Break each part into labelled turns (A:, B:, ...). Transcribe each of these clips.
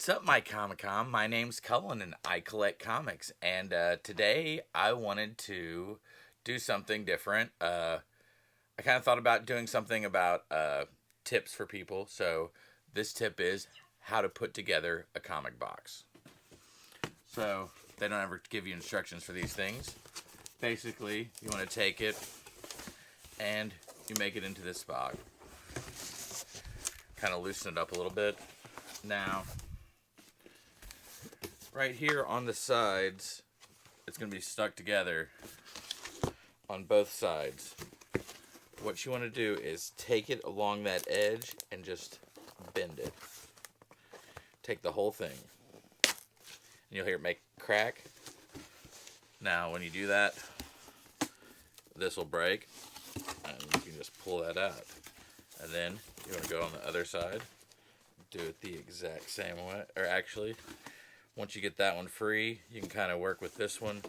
A: What's up, my Comic-Con? My name's Cullen, and I collect comics. And today I wanted to do something different. I kind of thought about doing something about tips for people. So this tip is how to put together a comic box. So they don't ever give you instructions for these things. Basically, you want to take it and you make it into this box. Kind of loosen it up a little bit. Now, right here on the sides, it's going to be stuck together on both sides. What you want to do is take it along that edge and just bend it. Take the whole thing. And you'll hear it make crack. Now, when you do that, this will break, and you can just pull that out. And then you want to go on the other side. Do it the exact same way. Or actually, once you get that one free, you can kind of work with this one.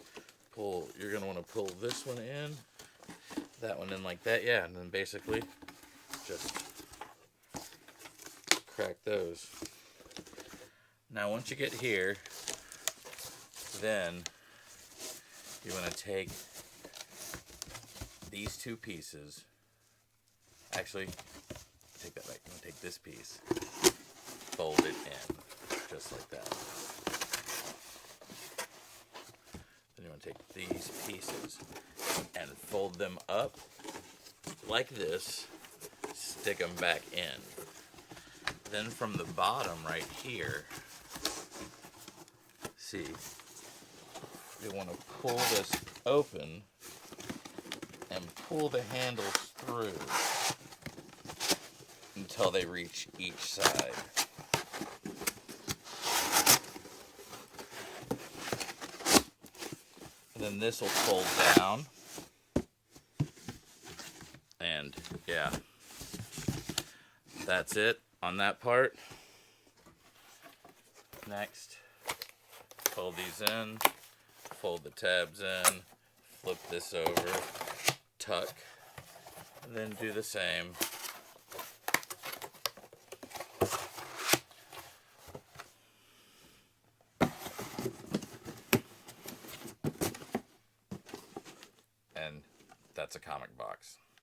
A: You're going to want to pull this one in, that one in like that, yeah, and then basically just crack those. Now once you get here, then you want to take these two pieces. Actually, take that back. You want to take this piece, fold it in, just like that. Then you want to take these pieces and fold them up like this, stick them back in. Then from the bottom right here, see, you want to pull this open and pull the handles through until they reach each side. And then this will fold down. And yeah, that's it on that part. Next, fold these in, fold the tabs in, flip this over, tuck, and then do the same. And that's a comic box.